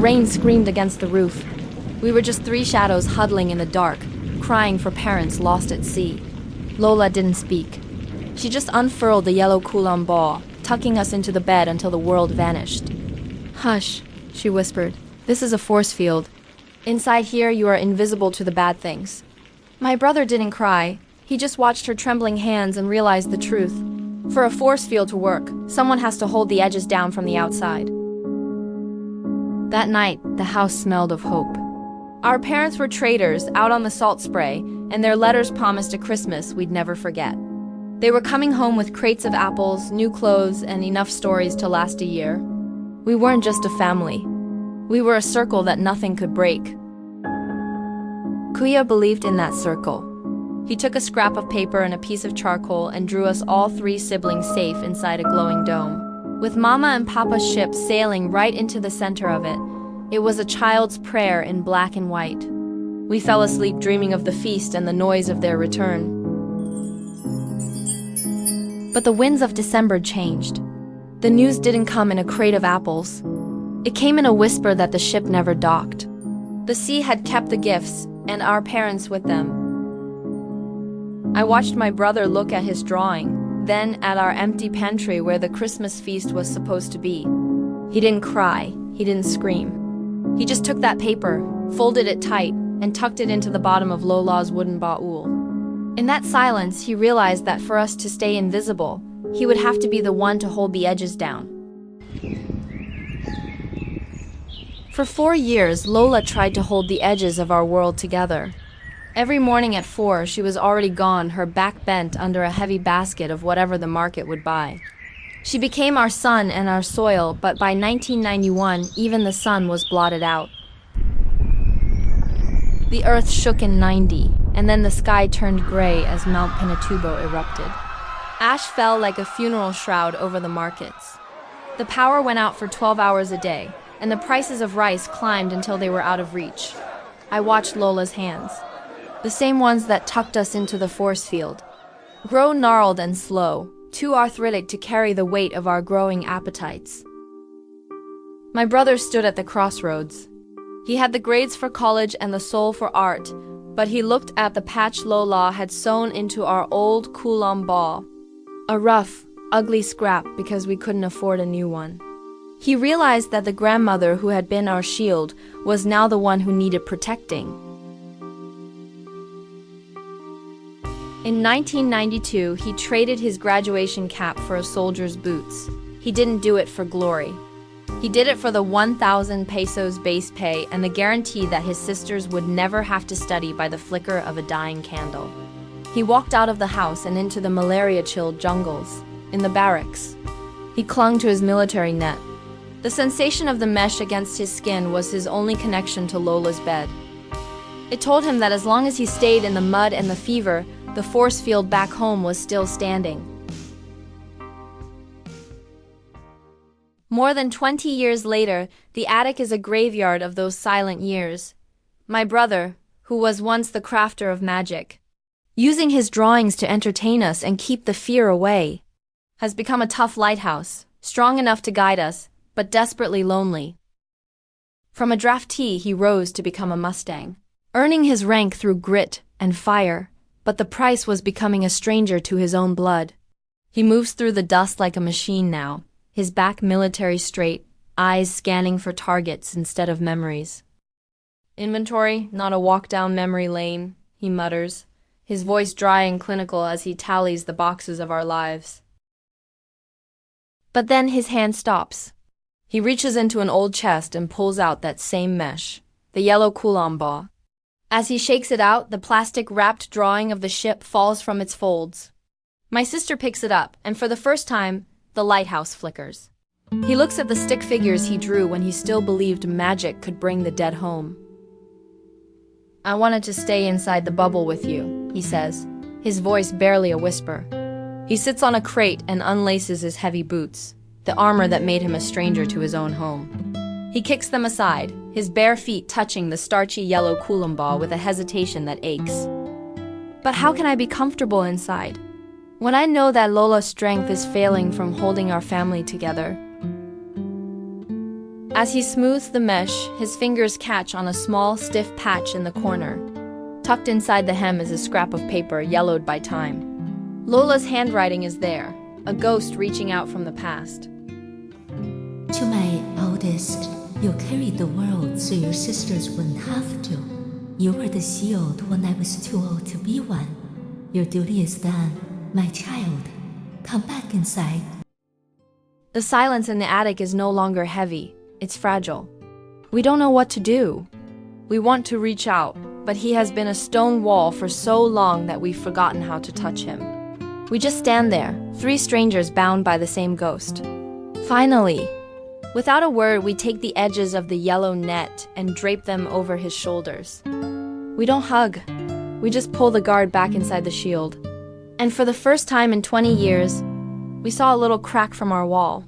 rain screamed against the roof. We were just three shadows huddling in the dark, crying for parents lost at sea. Lola didn't speak. She just unfurled the yellow kulambo, tucking us into the bed until the world vanished. "Hush," she whispered. "This is a force field. Inside here, you are invisible to the bad things." My brother didn't cry. He just watched her trembling hands and realized the truth. For a force field to work, someone has to hold the edges down from the outside. That night, the house smelled of hope. Our parents were traders out on the salt spray, and their letters promised a Christmas we'd never forget. They were coming home with crates of apples, new clothes, and enough stories to last a year. We weren't just a family. We were a circle that nothing could break. Kuya believed in that circle. He took a scrap of paper and a piece of charcoal and drew us all three siblings safe inside a glowing dome. With Mama and Papa's ship sailing right into the center of it, it was a child's prayer in black and white. We fell asleep dreaming of the feast and the noise of their return. But the winds of December changed. The news didn't come in a crate of apples. It came in a whisper that the ship never docked. The sea had kept the gifts, and our parents with them. I watched my brother look at his drawing, then at our empty pantry where the Christmas feast was supposed to be. He didn't cry, he didn't scream. He just took that paper, folded it tight, and tucked it into the bottom of Lola's wooden baul. In that silence, he realized that for us to stay invisible, he would have to be the one to hold the edges down. For 4 years, Lola tried to hold the edges of our world together. Every morning at 4, she was already gone, her back bent under a heavy basket of whatever the market would buy. She became our sun and our soil, but by 1991, even the sun was blotted out. The earth shook in 90, and then the sky turned gray as Mount Pinatubo erupted. Ash fell like a funeral shroud over the markets. The power went out for 12 hours a day, and the prices of rice climbed until they were out of reach. I watched Lola's hands, the same ones that tucked us into the force field, grow gnarled and slow, too arthritic to carry the weight of our growing appetites. My brother stood at the crossroads. He had the grades for college and the soul for art, but he looked at the patch Lola had sewn into our old kulambo, a rough, ugly scrap because we couldn't afford a new one. He realized that the grandmother who had been our shield was now the one who needed protecting. In 1992, he traded his graduation cap for a soldier's boots. He didn't do it for glory. He did it for the 1,000 pesos base pay and the guarantee that his sisters would never have to study by the flicker of a dying candle. He walked out of the house and into the malaria-chilled jungles, in the barracks. He clung to his military net. The sensation of the mesh against his skin was his only connection to Lola's bed. It told him that as long as he stayed in the mud and the fever, the force field back home was still standing. More than 20 years later, the attic is a graveyard of those silent years. My brother, who was once the crafter of magic, using his drawings to entertain us and keep the fear away, has become a tough lighthouse, strong enough to guide us, but desperately lonely. From a draftee, he rose to become a Mustang, earning his rank through grit and fire, but the price was becoming a stranger to his own blood. He moves through the dust like a machine now, his back military straight, eyes scanning for targets instead of memories. Inventory, not a walk down memory lane, he mutters, his voice dry and clinical as he tallies the boxes of our lives. But then his hand stops. He reaches into an old chest and pulls out that same mesh, the yellow kulambo. As he shakes it out, the plastic-wrapped drawing of the ship falls from its folds. My sister picks it up, and for the first time, the lighthouse flickers. He looks at the stick figures he drew when he still believed magic could bring the dead home. "I wanted to stay inside the bubble with you," he says, his voice barely a whisper. He sits on a crate and unlaces his heavy boots, the armor that made him a stranger to his own home. He kicks them aside, his bare feet touching the starchy yellow kulambo with a hesitation that aches. But how can I be comfortable inside, when I know that Lola's strength is failing from holding our family together? As he smooths the mesh, his fingers catch on a small, stiff patch in the corner. Tucked inside the hem is a scrap of paper yellowed by time. Lola's handwriting is there, a ghost reaching out from the past. To my oldest, you carried the world so your sisters wouldn't have to. You were the shield when I was too old to be one. Your duty is done, my child. Come back inside. The silence in the attic is no longer heavy, it's fragile. We don't know what to do. We want to reach out, but he has been a stone wall for so long that we've forgotten how to touch him. We just stand there, three strangers bound by the same ghost. Finally, without a word, we take the edges of the yellow net and drape them over his shoulders. We don't hug. We just pull the guard back inside the shield. And for the first time in 20 years, we saw a little crack from our wall.